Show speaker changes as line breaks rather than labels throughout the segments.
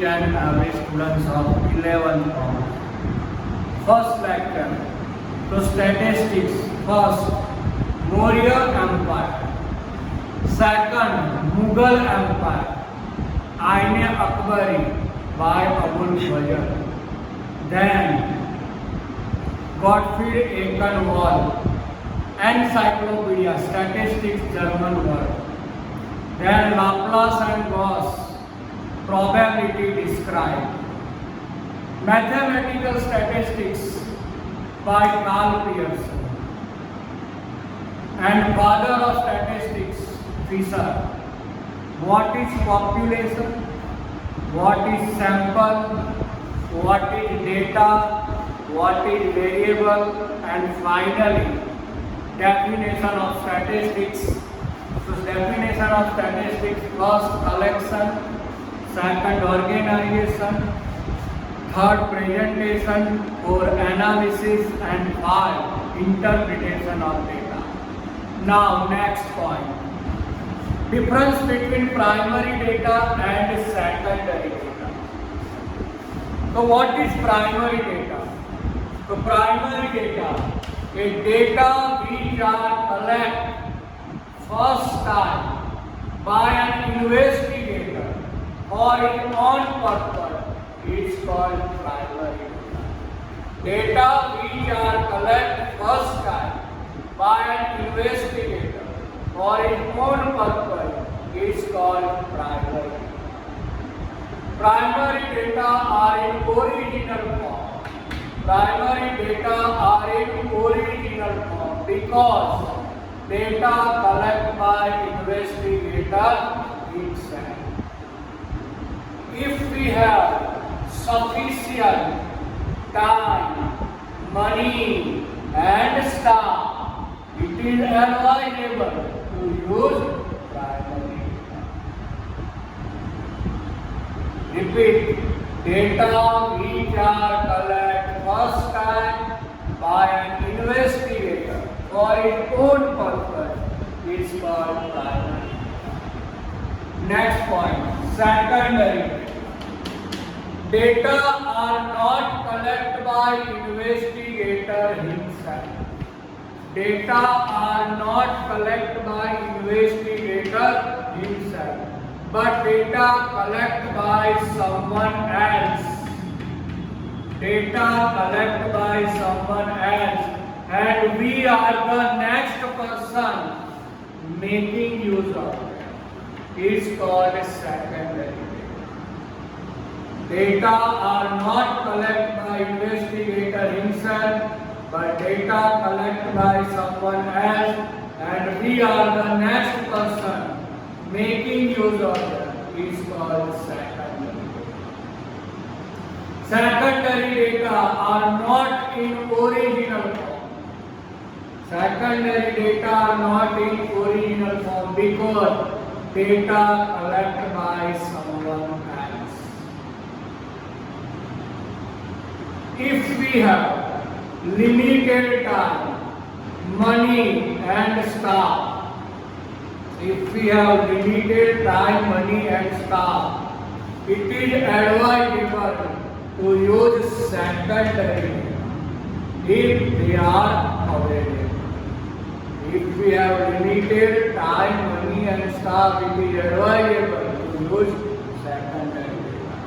each and every students of 11th commerce. First lecture, to statistics. First, Maurya Empire. Second, Mughal Empire. Aine Akbari by Abul Fazl. Then, Gottfried Eichenwald, Encyclopedia, Statistics, German word. Then Laplace and Gauss, probability described. Mathematical statistics by Karl Pearson. And father of statistics, Fisher. What is population? What is sample? What is data? What is variable? And finally, definition of statistics. So definition of statistics: first, collection; second, organization; third, presentation or analysis; and fourth, interpretation of data. Now, next point: difference between primary data and secondary data. So, what is primary data? So, primary data is data which are collected first time by an investigator for his own purpose is called primary data. Data which are collected first time by an investigator for his own purpose is called primary data. Primary data are in original form. Primary data are in original form because data collected by investigator himself. If we have sufficient time, money and staff, it is advisable to use primary data. Repeat, data which are collected first time by an investigator for its own purpose is called primary. Next point, secondary. Data are not collected by investigator himself. Data are not collected by investigator himself, but data collected by someone else. Data collected by someone else. And we are the next person making use of it. It's called a secondary data. Data are not collected by investigator himself, but data collected by someone else, and we are the next person making use of it. It's called secondary data. Secondary data are not in original form. Secondary data are not in original form because data collected by someone else. If we have limited time, money and staff, if we have limited time, money and staff, it is advisable to use secondary data if they are available. If we have limited time, money and staff, it is advisable to use secondary data.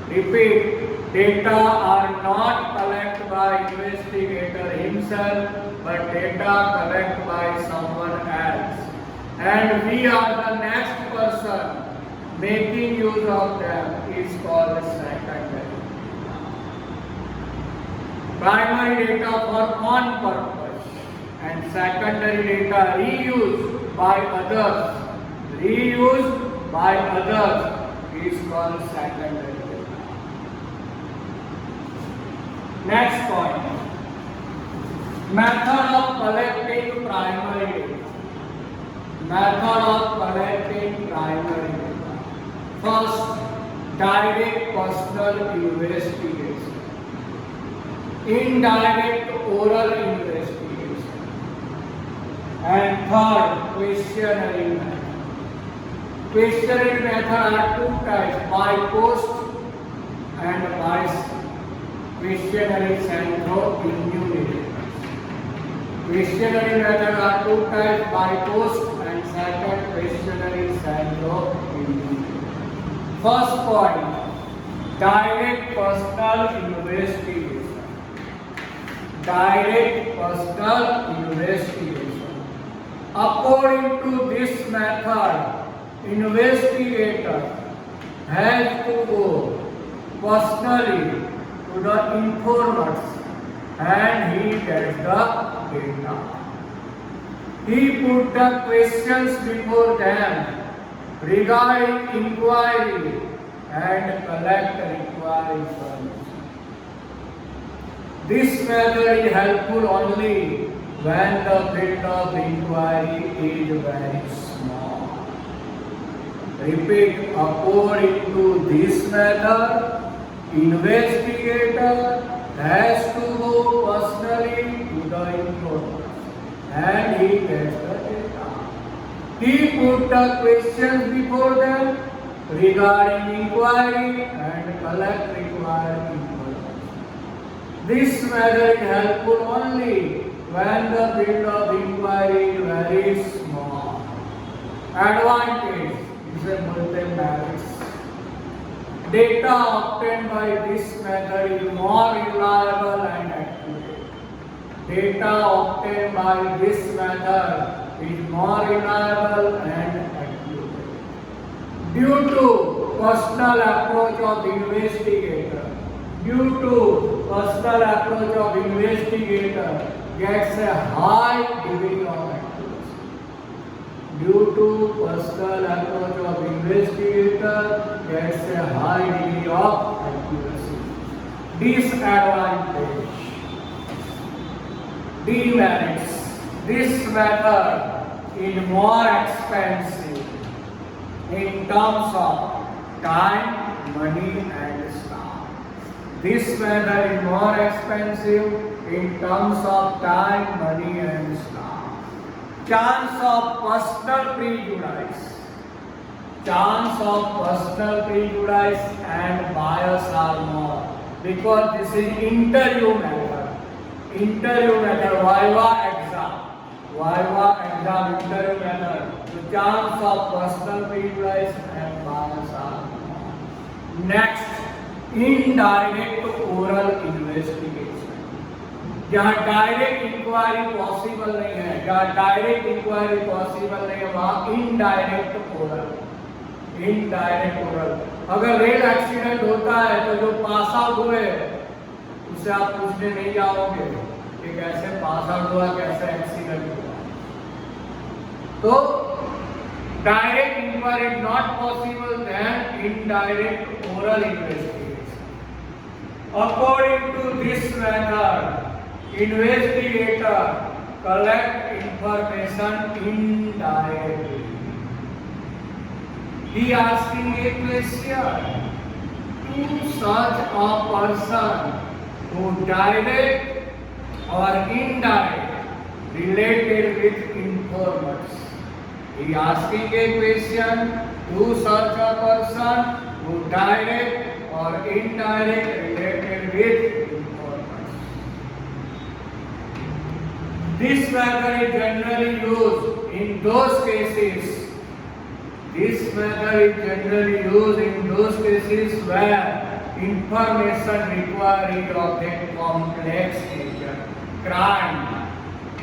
Repeat, data are not collected by investigator himself, but data collected by someone else. And we are the next person making use of them is called secondary. Primary data for one purpose and secondary data reused by others. Reused by others is called secondary data. Next point. Method of collecting primary data. Method of collecting primary data. First, direct personal investigation. Indirect oral investigation. And third, questionnaire method. Questionnaire method are two types, by post questionnaire centro-enumerator. Questionnaire method are two types, by post and second questionnaire centro-enumerator. First point, direct personal investigation. Direct personal investigation. According to this method, investigator has to go personally to the informers and he gets the data. He put the questions before them regarding inquiry and collect required information. This method is helpful only when the field of inquiry is very small. Repeat, according to this method, investigator has to go personally to the informer and he gets the data. He put the questions before them regarding inquiry and collect required information. This method is helpful only when the field of inquiry is very small. Advantage is a multi-merits. Data obtained by this method is more reliable and accurate. Data obtained by this method is more reliable and accurate. Due to personal approach of investigator, gets a high degree of accuracy. Due to personal approach of investigator gets a high degree of accuracy. Disadvantage. Demerits. This method is more expensive in terms of time, money and staff. This method is more expensive in terms of time, money and staff. Chance of personal prejudice. Chance of personal prejudice and bias are more because this is interview method. Interview method, Viva exam, interview method. The chance of personal prejudice and bias are more. Next, indirect oral investigation. जहाँ direct inquiry possible नहीं है, वहाँ indirect oral. अगर rail accident होता है तो जो pass out हुए उससे आप पूछने नहीं जाओगे कि कैसे पास आउट हुआ, कैसे एक्सीडेंट हुआ। तो direct inquiry not possible, then indirect oral investigation. According to this method, investigator collect information indirectly. He asking a question to such a person who direct or indirect related with informers. He asking a question to such a person who direct or indirect related with informers. This method is generally used in those cases. Where information required of a complex nature. Crime.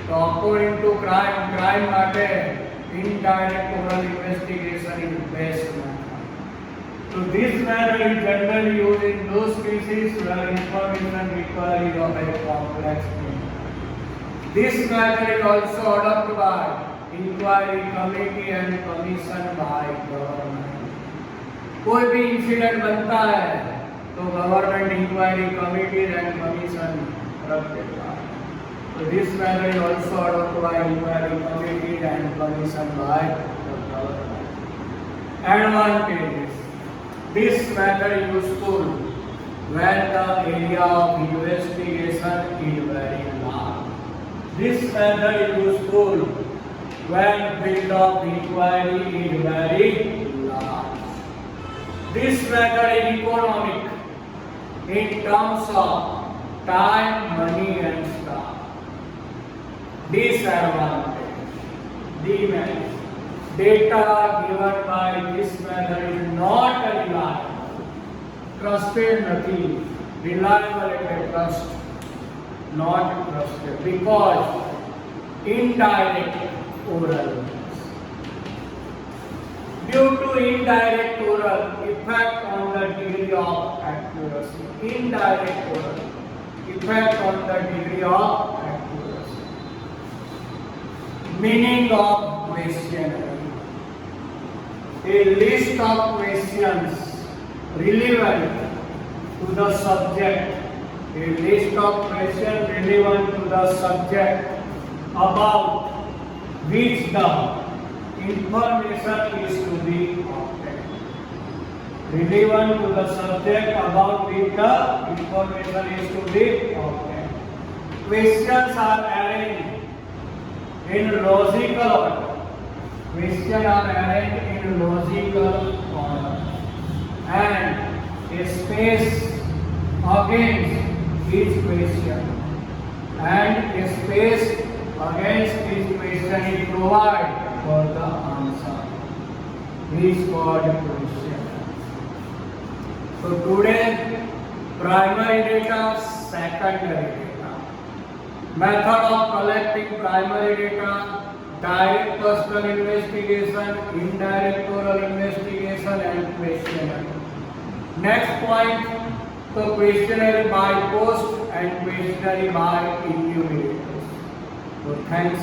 So according to crime माटे indirect oral investigation is best method. So this method is generally used in those cases where information required of a complex nature. This method is also adopted by inquiry committee and commission by government. कोई भी incident बनता है तो government inquiry committee and commission रख देता है. So this method is also adopted by inquiry committee and commission by the government. Advantages. This method is useful when the area of investigation is very large. This method is useful when field of inquiry is very large. This method is economic in terms of time, money and staff. Disadvantage. Demerits. Data given by this method is not reliable. Trusted nothing. Reliable trust. Not trusted. Because indirect oral. Due to indirect oral, effect on the degree of accuracy. Indirect oral, effect on the degree of accuracy. Meaning of questionnaire. A list of questions relevant to the subject. A list of questions relevant to the subject about which the information is to be obtained. Relevant to the subject about which the information is to be obtained. Questions are arranged in logical order. Questions are arranged in logical order. And a space against each question. And a space against each question is provided for the answer. Is called question. So today, primary data, secondary data. Method of collecting primary data: direct personal investigation, indirect oral investigation, and questionnaire. Next point, the questionnaire by post and questionnaire by enumerators. So thanks.